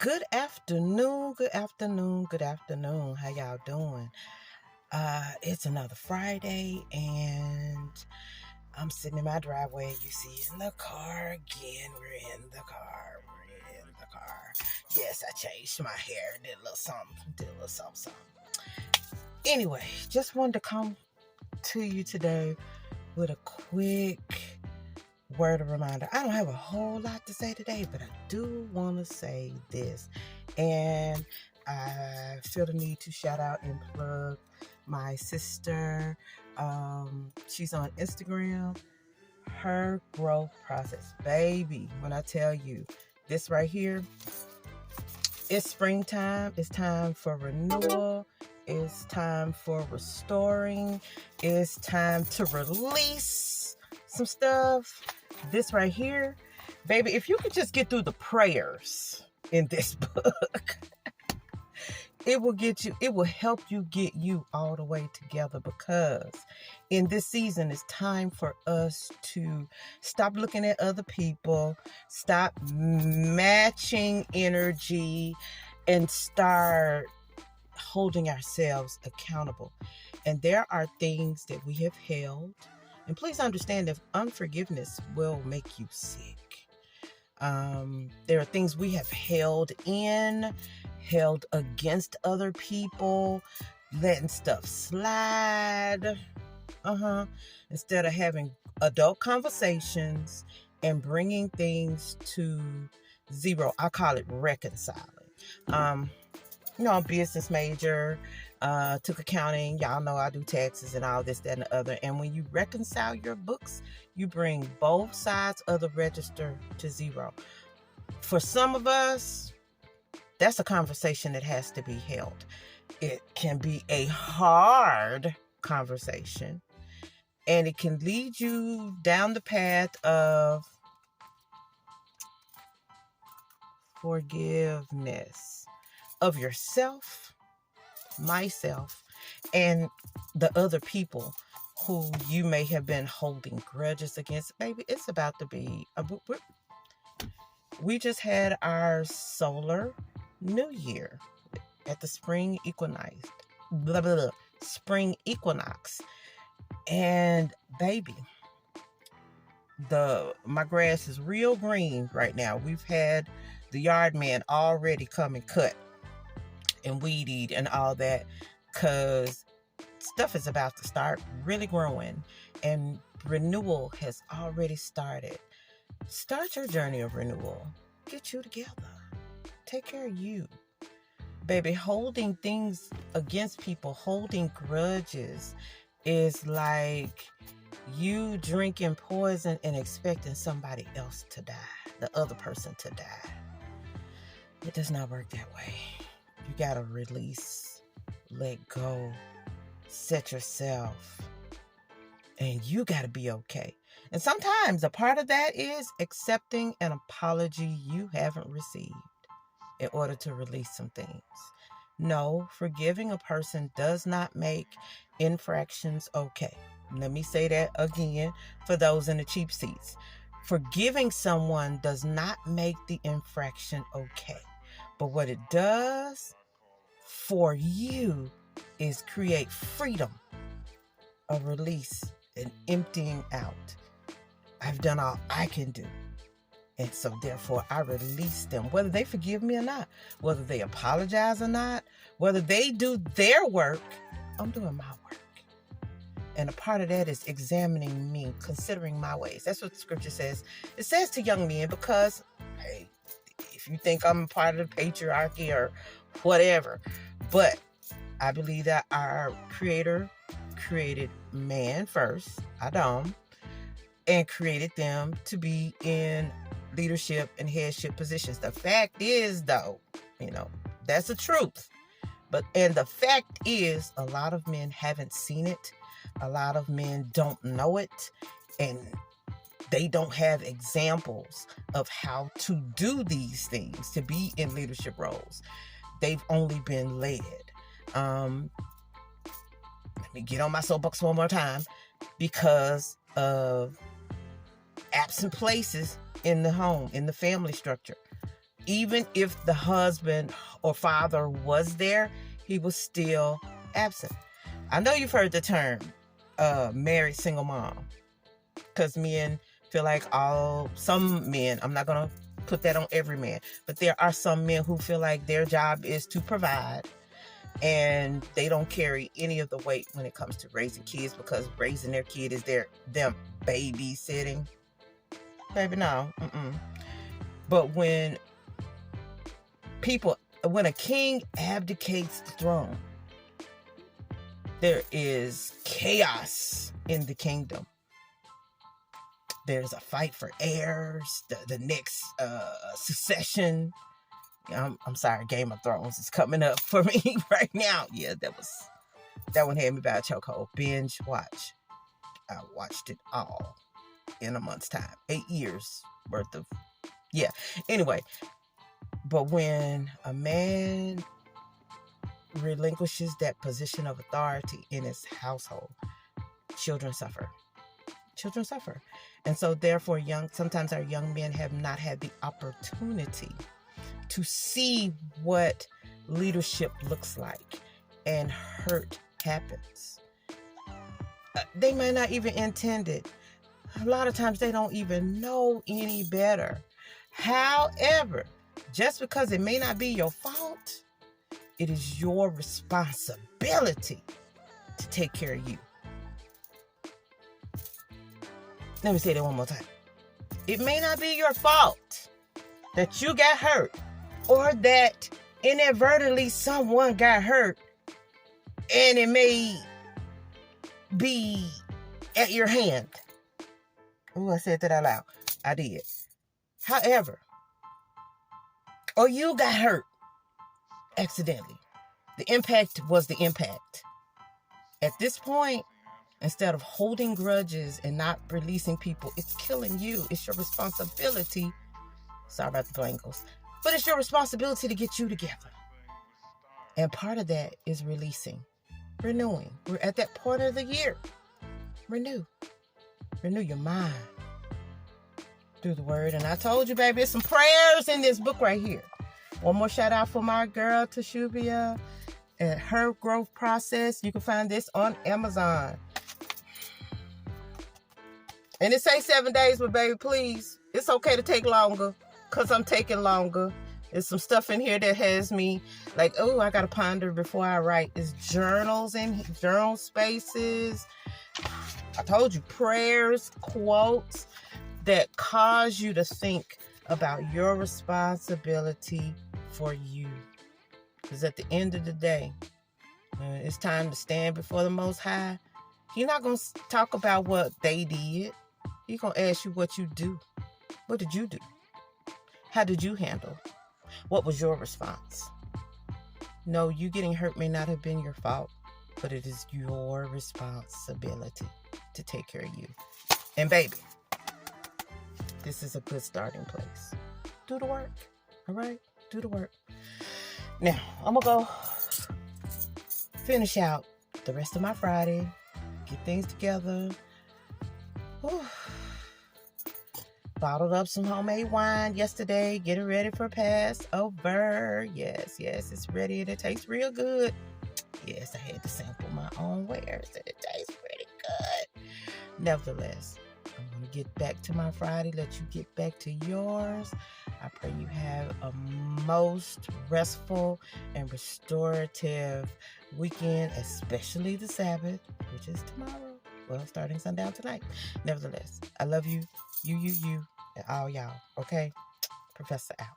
Good afternoon, good afternoon, good afternoon. How y'all doing? It's another Friday and I'm sitting in my driveway. You see in the car again. We're in the car. Yes, I changed my hair, did a little something. Anyway, just wanted to come to you today with a quick word of reminder. I don't have a whole lot to say today, but I do want to say this. And I feel the need to shout out and plug my sister. She's on Instagram. Her growth process. Baby, when I tell you this right here, it's springtime. It's time for renewal. It's time for restoring. It's time to release some stuff. This right here, baby, if you could just get through the prayers in this book, it will help you get you all the way together, because in this season, it's time for us to stop looking at other people, stop matching energy, and start holding ourselves accountable. And there are things that we have held. And please understand that unforgiveness will make you sick. There are things we have held against other people, letting stuff slide. Instead of having adult conversations and bringing things to zero. I call it reconciling. I'm a business major. Took accounting. Y'all know I do taxes and all this, that, and the other. And when you reconcile your books, you bring both sides of the register to zero. For some of us, that's a conversation that has to be held. It can be a hard conversation, and it can lead you down the path of forgiveness of yourself, myself, and the other people who you may have been holding grudges against. Baby, it's about to be we just had our solar new year at the spring equinox, and baby, my grass is real green right now. We've had the yard man already come and cut and weed eat and all that, because stuff is about to start really growing and renewal has already started. Start your journey of renewal. Get you together. Take care of you. Baby, holding things against people, holding grudges is like you drinking poison and expecting somebody else to die, the other person to die. It does not work that way. You gotta release, let go, set yourself, and you gotta be okay. And sometimes a part of that is accepting an apology you haven't received in order to release some things. No, forgiving a person does not make infractions okay. Let me say that again for those in the cheap seats. Forgiving someone does not make the infraction okay. But what it does for you is create freedom, a release, an emptying out. I've done all I can do. And so therefore I release them, whether they forgive me or not, whether they apologize or not, whether they do their work, I'm doing my work. And a part of that is examining me, considering my ways. That's what the scripture says. It says to young men, because, hey, if you think I'm part of the patriarchy or whatever, but I believe that our Creator created man first, Adam, and created them to be in leadership and headship positions. The fact is, though, that's the truth. And the fact is, a lot of men haven't seen it. A lot of men don't know it. And they don't have examples of how to do these things, to be in leadership roles. They've only been led. Let me get on my soapbox one more time. Because of absent places in the home, in the family structure. Even if the husband or father was there, he was still absent. I know you've heard the term married single mom, because men feel like some men, I'm not going to put that on every man, but there are some men who feel like their job is to provide, and they don't carry any of the weight when it comes to raising kids, because raising their kid is them babysitting. Baby, no. But when a king abdicates the throne, there is chaos in the kingdom. There's a fight for heirs, the next succession. I'm sorry, Game of Thrones is coming up for me right now. Yeah, that one had me by a chokehold. Binge watch. I watched it all in a month's time. 8 years worth of, yeah. Anyway, but when a man relinquishes that position of authority in his household, children suffer. Children suffer. And so therefore, sometimes our young men have not had the opportunity to see what leadership looks like, and hurt happens. They may not even intend it. A lot of times they don't even know any better. However, just because it may not be your fault, it is your responsibility to take care of you. Let me say that one more time. It may not be your fault that you got hurt, or that inadvertently someone got hurt, and it may be at your hand. Oh, I said that out loud. I did. However, or you got hurt accidentally. The impact was the impact. At this point, instead of holding grudges and not releasing people, it's killing you. It's your responsibility. Sorry about the blankles. But it's your responsibility to get you together. And part of that is releasing, renewing. We're at that part of the year. Renew. Renew your mind through the word. And I told you, baby, there's some prayers in this book right here. One more shout out for my girl, Tashubia, and her growth process. You can find this on Amazon. And it says 7 days, but baby, please, it's okay to take longer, because I'm taking longer. There's some stuff in here that has me like, oh, I got to ponder before I write. It's journals in journal spaces. I told you, prayers, quotes that cause you to think about your responsibility for you. Because at the end of the day, when it's time to stand before the Most High, He's not going to talk about what they did. He's going to ask you what you do. What did you do? How did you handle? What was your response? No, you getting hurt may not have been your fault, but it is your responsibility to take care of you. And baby, this is a good starting place. Do the work. All right? Do the work. Now, I'm going to go finish out the rest of my Friday. Get things together. Whew. Bottled up some homemade wine yesterday. Getting ready for Passover. Yes, it's ready and it tastes real good. Yes, I had to sample my own wares and it tastes pretty good. Nevertheless, I'm going to get back to my Friday. Let you get back to yours. I pray you have a most restful and restorative weekend, especially the Sabbath, which is tomorrow. Well, starting sundown tonight. Nevertheless, I love you, you, and all y'all. Okay? Professor out.